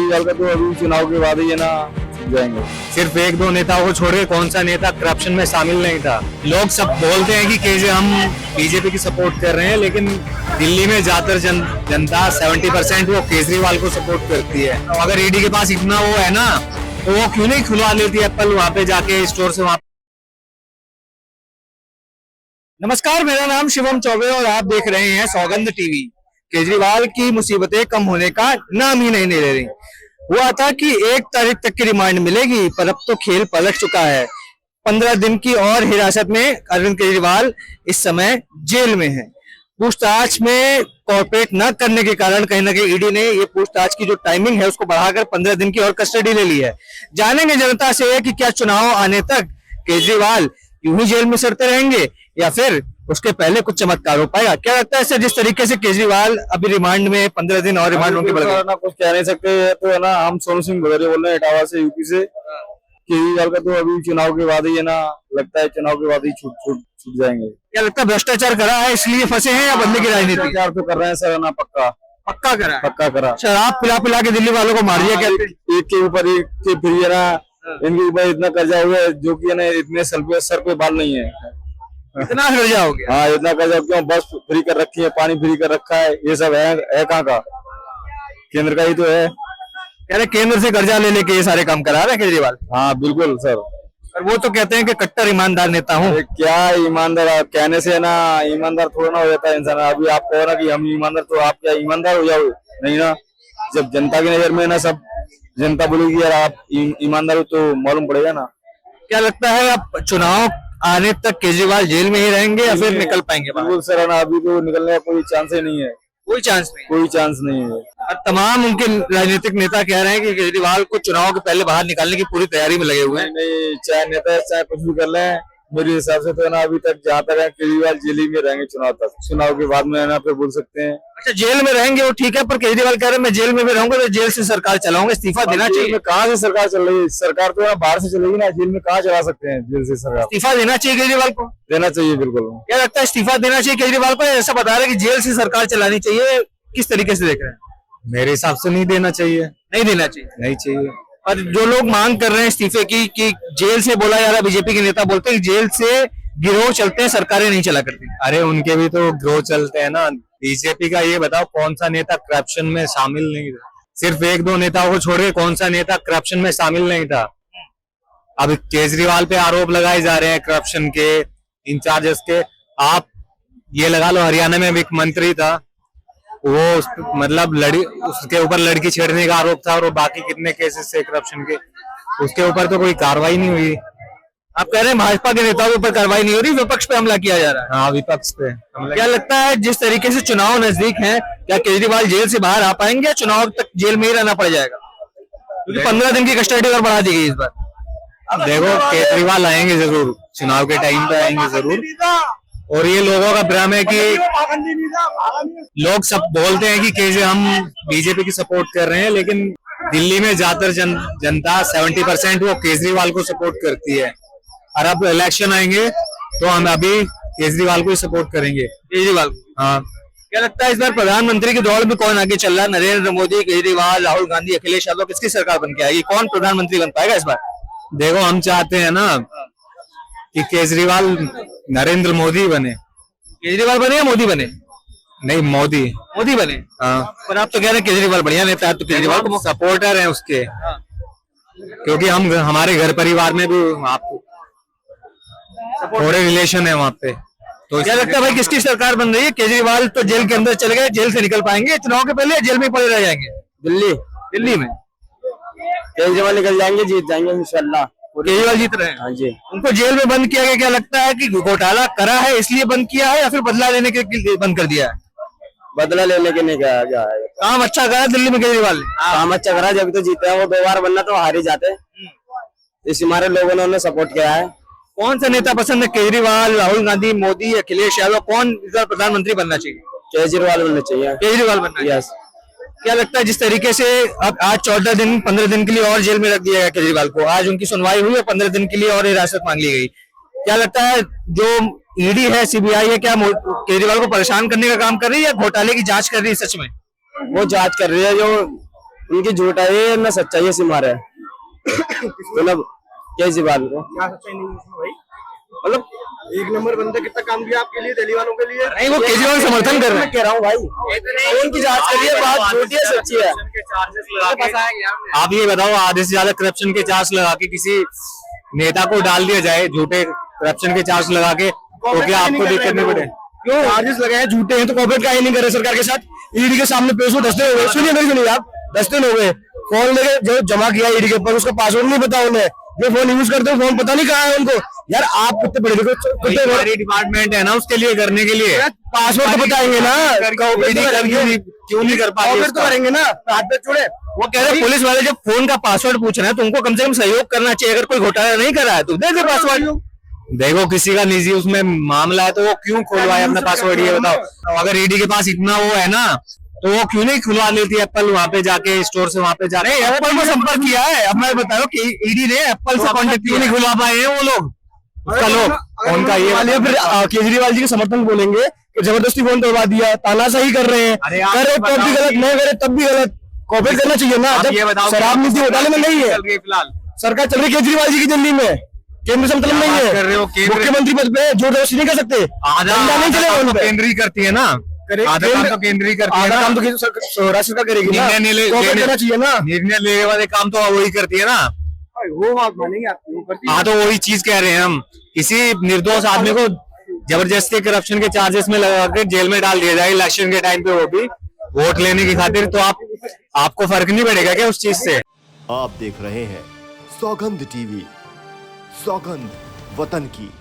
केजरीवाल का तो अभी चुनाव के बाद ही है ना जाएंगे। सिर्फ एक दो नेताओं को छोड़ के कौन सा नेता करप्शन में शामिल नहीं था। लोग सब बोलते हैं कि हम बीजेपी की सपोर्ट कर रहे हैं, लेकिन दिल्ली में ज्यादातर जनता 70% वो केजरीवाल को सपोर्ट करती है। तो अगर ईडी के पास इतना वो है ना, तो वो क्यों नहीं खुलवा लेती एप्पल वहां पे जाके स्टोर से वहां। नमस्कार, मेरा नाम शिवम चौबे और आप देख रहे हैं सौगंध टीवी। केजरीवाल की मुसीबतें कम होने का नाम ही नहीं ले रही। हुआ था कि 1 तारीख तक की रिमांड मिलेगी, पर अब तो खेल पलट चुका है। 15 दिन की और हिरासत में अरविंद केजरीवाल इस समय जेल में है। पूछताछ में कॉर्पोरेट न करने के कारण कहीं ना कहीं ईडी ने ये पूछताछ की जो टाइमिंग है उसको बढ़ाकर 15 दिन की और कस्टडी ले ली है। जानेंगे जनता से कि क्या चुनाव आने तक केजरीवाल यूं ही जेल में सड़ते रहेंगे या फिर उसके पहले कुछ चमत्कार हो पाएगा। क्या लगता है सर, जिस तरीके से केजरीवाल अभी रिमांड में 15 दिन और रिमांड होंगे, ना कुछ कह नहीं सकते। तो है ना, हम सोनू सिंह भदौरिया बोल रहे हैं इटावा से, यूपी से। केजरीवाल का तो अभी चुनाव के बाद ही है ना, लगता है चुनाव के बाद ही छूट जाएंगे। क्या लगता है भ्रष्टाचार करा है इसलिए फंसे हैं या बदले की राजनीति? भ्रष्टाचार तो कर रहे हैं सर, ना पक्का करा। शराब पिला के दिल्ली वालों को मार दिया। क्या एक के ऊपर एक के फिर है ना, इनके ऊपर इतना कर्जा हुआ है जो कि है ना, इतने सर पे बाल नहीं है। इतना कर्जा हो गया? हाँ, इतना कर्जा क्यों? बस फ्री कर रखी है, पानी फ्री कर रखा है, ये सब है कहाँ का? केंद्र का ही तो है। कह रहे केंद्र से कर्जा ले लेके ये सारे काम करा रहे हैं केजरीवाल। हाँ बिल्कुल सर। और वो तो कहते हैं कि कट्टर ईमानदार नेता हूँ। क्या ईमानदार कहने से ना, ईमानदार थोड़ा ना हो जाता है इंसान। अभी आप कहो ना कि हम ईमानदार, तो आप क्या ईमानदार हो जाओ? नहीं ना। जब जनता की नजर में ना सब जनता बोलेगी यार आप ईमानदार हो, तो मालूम पड़ेगा ना। क्या लगता है अब चुनाव आने तक केजरीवाल जेल में ही रहेंगे या फिर निकल पाएंगे बाहर? बिल्कुल सर, ना अभी तो निकलने का कोई चांस ही नहीं है। कोई चांस नहीं है। और तमाम उनके राजनीतिक नेता कह रहे हैं कि केजरीवाल को चुनाव के पहले बाहर निकालने की पूरी तैयारी में लगे हुए हैं। नहीं, चाहे नेता है चाहे कुछ भी कर ले, मेरे हिसाब से तो ना अभी तक जहाँ तक है केजरीवाल जेल ही में रहेंगे चुनाव तक। चुनाव के बाद में ना फिर बोल सकते हैं। अच्छा, जेल में रहेंगे वो ठीक है, पर केजरीवाल कह रहे हैं मैं जेल में भी रहूंगा तो जेल से सरकार चलाऊंगा, इस्तीफा देना चाहिए। कहाँ से सरकार चल रही है? सरकार तो बाहर से चलेगी ना, जेल में कहाँ चला सकते हैं? जेल से सरकार इस्तीफा देना चाहिए केजरीवाल को। देना चाहिए बिल्कुल। क्या लगता है इस्तीफा देना चाहिए केजरीवाल को? ऐसा बता रहे हैं कि जेल से सरकार चलानी चाहिए, किस तरीके से देख रहे हैं? मेरे हिसाब से नहीं देना चाहिए। नहीं देना चाहिए। नहीं चाहिए। और जो लोग मांग कर रहे हैं इस्तीफे की कि जेल से, बोला जा रहा है, बीजेपी के नेता बोलते हैं जेल से गिरोह चलते हैं, सरकारें नहीं चला करती। अरे उनके भी तो गिरोह चलते हैं ना। बीजेपी का ये बताओ कौन सा नेता करप्शन में शामिल नहीं था? सिर्फ एक दो नेताओं को छोड़ के कौन सा नेता करप्शन में शामिल नहीं था? अब केजरीवाल पे आरोप लगाए जा रहे हैं करप्शन के, इंचार्जेस के। आप ये लगा लो, हरियाणा में भी एक मंत्री था, वो मतलब उसके ऊपर लड़की छेड़ने का आरोप था, और वो बाकी कितने केसेस थे करप्शन के, उसके ऊपर तो कोई कार्रवाई नहीं हुई। आप कह रहे हैं भाजपा के नेताओं के ऊपर कार्रवाई नहीं हो रही, विपक्ष पे हमला किया जा रहा है। हाँ, विपक्ष पे। क्या लगता है जिस तरीके से चुनाव नजदीक है, क्या केजरीवाल जेल से बाहर आ पाएंगे या चुनाव तक जेल में ही रहना पड़ जाएगा? क्योंकि 15 दिन की कस्टडी और बढ़ा दी गई इस बार। देखो, केजरीवाल आएंगे जरूर, चुनाव के टाइम पे आएंगे जरूर। और ये लोगों का भ्रम है कि लोग सब बोलते हैं कि हम बीजेपी की सपोर्ट कर रहे हैं, लेकिन दिल्ली में ज्यादातर जनता 70% वो केजरीवाल को सपोर्ट करती है। और अब इलेक्शन आएंगे तो हम अभी केजरीवाल को ही सपोर्ट करेंगे। केजरीवाल को? हाँ। क्या लगता है इस बार प्रधानमंत्री की दौड़ में कौन आगे चल रहा है? नरेंद्र मोदी, केजरीवाल, राहुल गांधी, अखिलेश यादव, किसकी सरकार बन के आएगी? कौन प्रधानमंत्री बन पाएगा इस बार? देखो, हम चाहते हैं ना कि केजरीवाल नरेंद्र मोदी बने। केजरीवाल बने या मोदी बने? नहीं, मोदी बने। हाँ। पर आप तो कह रहे हैं केजरीवाल बढ़िया नेता है, तो केजरीवाल को सपोर्टर हैं उसके। क्योंकि हम हमारे घर परिवार में भी आपको थोड़े रिलेशन है वहाँ पे। तो क्या लगता है भाई किसकी सरकार बन रही है? केजरीवाल तो जेल के अंदर चले गए, जेल से निकल पाएंगे चुनाव के पहले, जेल में पड़े रह जाएंगे? दिल्ली में केजरीवाल निकल जाएंगे, जीत जाएंगे इंशाल्लाह। केजरीवाल जीत रहे हैं? हाँ जी। उनको जेल में बंद किया गया, क्या लगता है कि घोटाला करा है इसलिए बंद किया है या फिर बदला लेने के लिए बंद कर दिया है? बदला लेने के नहीं गया है। काम अच्छा करा दिल्ली में केजरीवाल ने? काम अच्छा करा, जब तो जीते हैं। वो 2 बार बनना तो हार ही जाते। इस हमारे लोगों ने उन्हें सपोर्ट किया है। कौन सा नेता पसंद है? केजरीवाल, राहुल गांधी, मोदी, अखिलेश यादव, कौन इस बार प्रधानमंत्री बनना चाहिए? केजरीवाल बनना चाहिए। केजरीवाल बनना चाहिए। यस। क्या लगता है जिस तरीके से अब आज 15 दिन के लिए और जेल में रख दिया गया केजरीवाल को, आज उनकी सुनवाई हुई और 15 दिन के लिए और हिरासत मांग ली गई, क्या लगता है जो ईडी है, सीबीआई है, क्या केजरीवाल को परेशान करने का काम कर रही है या घोटाले की जांच कर रही है? सच में वो जांच कर रही है, जो उनकी झूठाई है ना सच्चाई है सिमार है। मतलब केजरीवाल को क्या सच्चाई नहीं है इसमें भाई? मतलब एक नंबर बंदा कितना काम किया आपके लिए, दिल्ली वालों के लिए। नहीं, वो केजरीवाल समर्थन कर रहे मैं कह रहा हूँ भाई, कौन की जांच करिए, बात झूठी है सच्ची है। आप ये बताओ, आधे से ज्यादा करप्शन के चार्ज लगा के किसी नेता को डाल दिया जाए, झूठे करप्शन के चार्ज लगा के, तो क्या आपको दिक्कत नहीं पड़े? क्यों चार्जेस लगाए झूठे हैं तो कॉर्पोरेट का ही नहीं कर रहे सरकार के साथ? ईडी के सामने पेश हो 10 दिन हो गए, सुनिए मेरी सुनिए आप, 10 दिन हो गए फोन लेके जो जमा किया ईडी के ऊपर, उसका पासवर्ड नहीं पता उन्हें, जो फोन यूज करते हैं फोन पता नहीं कहाँ है उनको। यार आप कितने बड़े कितने बड़े डिपार्टमेंट है ना उसके लिए, करने के लिए पासवर्ड तो बताएंगे ना, क्यों नहीं कर पाते? कॉर्पोरेट तो करेंगे ना, हाथ पे छोड़े। वो कह रहे पुलिस वाले जब फोन का पासवर्ड पूछ रहे हैं तो उनको कम से कम सहयोग करना चाहिए। अगर कोई घोटाला नहीं कर रहा है तो दे दे पासवर्ड। देखो किसी का निजी उसमें मामला है तो वो क्यों खुलवाए अपना पासवर्ड, ये बताओ। तो अगर ईडी के पास इतना वो है ना तो वो क्यों नहीं खुलवा लेती एप्पल, वहाँ पे जाके स्टोर से वहाँ पे जाके एप्पल को संपर्क किया है। अब मैं बता रहा हूँ कि ईडी ने एप्पल से कॉन्टेक्ट क्यों नहीं खुलवा पाए हैं वो लोग? उसका लोग उनका ये फिर केजरीवाल जी के समर्थन बोलेंगे कि जबरदस्ती फोन तोड़वा दिया, तानाशाही कर रहे हैं, अरे आप करे तब भी गलत, नहीं करे तब भी गलत। कॉपरेट करना चाहिए ना। आप ये जब बताओ, शराब नीति घोटाले में नहीं है, चल रही फिलहाल सरकार चल रही केजरीवाल जी की दिल्ली में, केंद्र से मतलब नहीं बात कर रहे हो? है, मुख्यमंत्री पद पे जोर जबरदस्ती नहीं कर सकते, आधा डंडा नहीं चलेगा काम उन तो पे। केंद्रीय करती है ना, आधा काम तो केंद्रीय करती है आधा ना, काम तो राज्य सरकार करेगी ना, कॉपरेट करना चाहिए ना। निर्णय लेने वाले काम तो वही करती है ना। वो बात मानेंगे आपकी, वो करती है। हाँ तो वही चीज कह रहे हैं हम, किसी निर्दोष आदमी को जबरदस्ती करप्शन के चार्जेस में लगा के जेल में डाल दिया जाए इलेक्शन के टाइम पे, वो भी वोट लेने की खातिर, तो आपको फर्क नहीं पड़ेगा क्या उस चीज से? आप देख रहे हैं सौगंध टीवी, सौगंध वतन की।